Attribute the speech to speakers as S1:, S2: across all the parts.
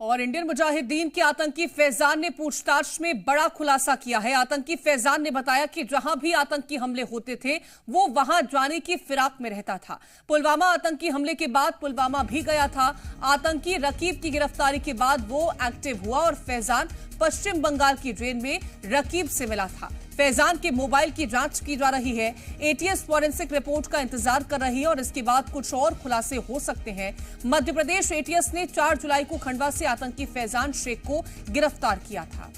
S1: और इंडियन मुजाहिदीन के आतंकी फैजान ने पूछताछ में बड़ा खुलासा किया है। आतंकी फैजान ने बताया कि जहां भी आतंकी हमले होते थे वो वहां जाने की फिराक में रहता था। पुलवामा आतंकी हमले के बाद पुलवामा भी गया था। आतंकी रकीब की गिरफ्तारी के बाद वो एक्टिव हुआ और फैजान पश्चिम बंगाल की जेल में रकीब से मिला था। फैजान के मोबाइल की जांच की जा रही है। एटीएस फॉरेंसिक रिपोर्ट का इंतजार कर रही है और इसके बाद कुछ और खुलासे हो सकते हैं। मध्य प्रदेश एटीएस ने 4 जुलाई को खंडवा से आतंकी फैजान शेख को गिरफ्तार किया था।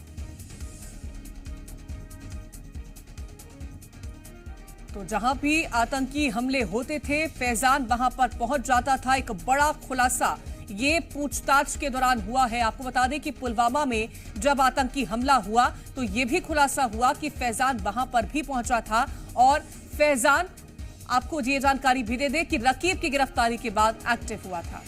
S1: तो जहां भी आतंकी हमले होते थे फैजान वहां पर पहुंच जाता था। एक बड़ा खुलासा ये पूछताछ के दौरान हुआ है। आपको बता दें कि पुलवामा में जब आतंकी हमला हुआ तो ये भी खुलासा हुआ कि फैजान वहां पर भी पहुंचा था और फैजान आपको ये जानकारी भी दे दे कि रकीब की गिरफ्तारी के बाद एक्टिव हुआ था।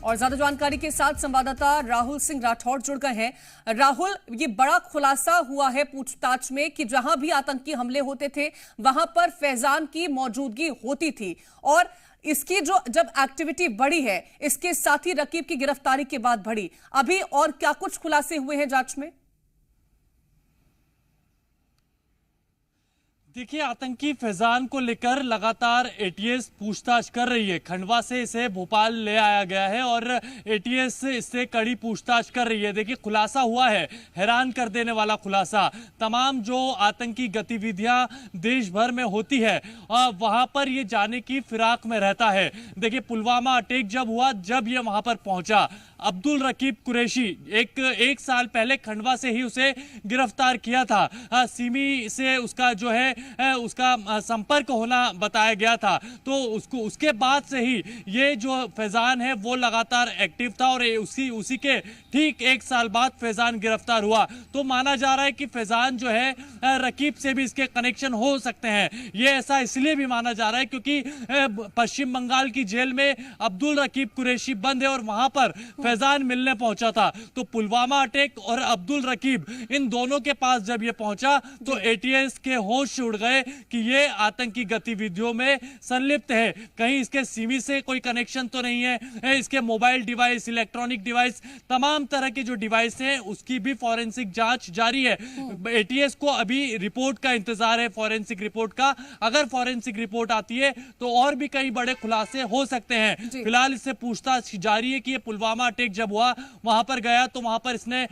S1: और ज्यादा जानकारी के साथ संवाददाता राहुल सिंह राठौड़ जुड़ गए हैं। राहुल, ये बड़ा खुलासा हुआ है पूछताछ में कि जहां भी आतंकी हमले होते थे वहां पर फैजान की मौजूदगी होती थी और इसकी जो जब एक्टिविटी बढ़ी है इसके साथ ही रकीब की गिरफ्तारी के बाद बढ़ी। अभी और क्या कुछ खुलासे हुए हैं जांच में?
S2: देखिए, आतंकी फैजान को लेकर लगातार एटीएस पूछताछ कर रही है। खंडवा से इसे भोपाल ले आया गया है और एटीएस इससे कड़ी पूछताछ कर रही है। देखिए, खुलासा हुआ है, हैरान कर देने वाला खुलासा। तमाम जो आतंकी गतिविधियां देश भर में होती है वहां पर ये जाने की फिराक में रहता है। देखिए, पुलवामा अटैक जब हुआ, जब ये वहां पर पहुंचा, अब्दुल रकीब कुरैशी एक साल पहले खंडवा से ही उसे गिरफ्तार किया था। सिमी से उसका जो है उसका संपर्क होना बताया गया था। तो उसके बाद से ही ये जो फैजान है वो लगातार एक्टिव था और उसी के ठीक 1 साल बाद फैजान गिरफ्तार हुआ। तो माना जा रहा है कि फैजान जो है रकीब से भी इसके कनेक्शन हो सकते हैं। ये ऐसा इसलिए भी माना जा रहा है क्योंकि पश्चिम बंगाल की जेल में अब्दुल रकीब कुरैशी बंद है और वहां पर फैजान मिलने पहुंचा था। तो पुलवामा अटैक और अब्दुल रकीब, इन दोनों के पास जब ये पहुंचा तो एटीएस के होश उड़ गए कि ये आतंकी गतिविधियों में संलिप्त है। कहीं इसके सिमी से कोई कनेक्शन तो नहीं है। इसके मोबाइल डिवाइस, इलेक्ट्रॉनिक डिवाइस, तमाम तरह के जो डिवाइस हैं उसकी भी फॉरेंसिक जांच जारी है। एटीएस को अभी रिपोर्ट का इंतजार है, फॉरेंसिक रिपोर्ट का। अगर फॉरेंसिक रिपोर्ट आती है तो और भी कई बड़े खुलासे हो सकते हैं। फिलहाल इससे पूछताछ जारी है कि ये पुलवामा अटैक जब हुआ वहां पर गया तो वहां पर इसने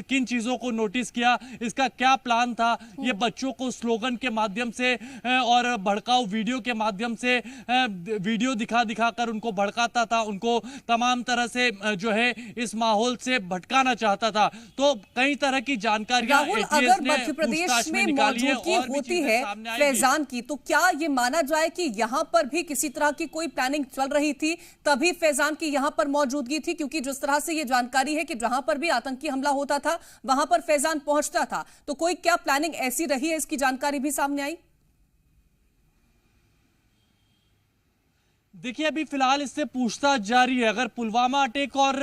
S2: किन चीजों को नोटिस किया, इसका क्या प्लान था। ये बच्चों को स्लोगन के माध्यम से और भड़काऊ वीडियो के माध्यम से वीडियो दिखा कर उनको भड़काता था, उनको तमाम तरह से जो है इस माहौल से भटकाना चाहता था। तो कई तरह की जानकारियां
S1: अगर मध्य प्रदेश में मौजूदगी होती है फैजान की, तो क्या ये माना जाए कि यहां पर भी किसी तरह की कोई प्लानिंग चल रही थी, तभी फैजान की यहां पर मौजूदगी थी? क्योंकि जिस तरह से ये जानकारी है कि जहां पर भी आतंकी हमला होता था वहां पर फैजान पहुंचता था, तो कोई क्या प्लानिंग ऐसी रही है, इसकी जानकारी भी सामने आई?
S2: देखिए, अभी फिलहाल इससे पूछताछ जारी है। अगर पुलवामा अटैक और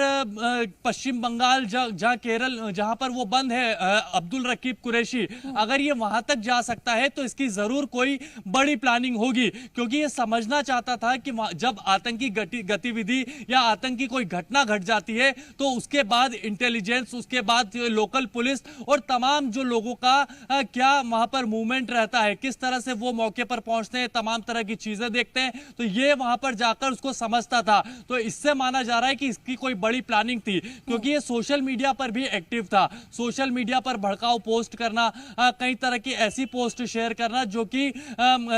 S2: पश्चिम बंगाल जहां पर वो बंद है अब्दुल रकीब कुरैशी, अगर ये वहां तक जा सकता है तो इसकी जरूर कोई बड़ी प्लानिंग होगी। क्योंकि ये समझना चाहता था कि जब आतंकी गतिविधि या आतंकी कोई घटना घट जाती है तो उसके बाद इंटेलिजेंस, उसके बाद लोकल पुलिस और तमाम जो लोगों का क्या वहां पर मूवमेंट रहता है, किस तरह से वो मौके पर पहुंचते हैं, तमाम तरह की चीजें देखते हैं, तो ये वहां पर जाकर उसको समझता था। तो इससे माना जा रहा है कि इसकी कोई बड़ी प्लानिंग थी। क्योंकि ये सोशल मीडिया पर भी एक्टिव था। सोशल मीडिया पर भड़काऊ पोस्ट करना, कई तरह की ऐसी पोस्ट शेयर करना जो कि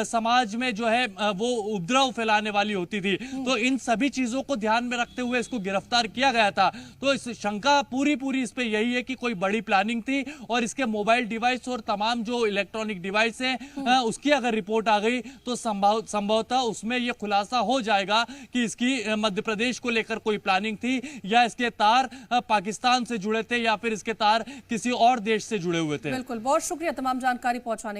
S2: समाज में जो है वो उपद्रव फैलाने वाली होती थी। तो इन सभी चीजों को ध्यान में रखते हुए इसको गिरफ्तार किया गया था। तो इस शंका पूरी इस पे यही है कि कोई बड़ी प्लानिंग थी और इसके मोबाइल डिवाइस और तमाम जो इलेक्ट्रॉनिक डिवाइस हैं उसकी अगर रिपोर्ट आ गई तो संभवतः उसमें यह खुलासा हो जाएगा कि इसकी मध्य प्रदेश को लेकर कोई प्लानिंग थी या इसके तार पाकिस्तान से जुड़े थे या फिर इसके तार किसी और देश से जुड़े हुए थे।
S1: बिल्कुल, बहुत शुक्रिया तमाम जानकारी पहुंचाने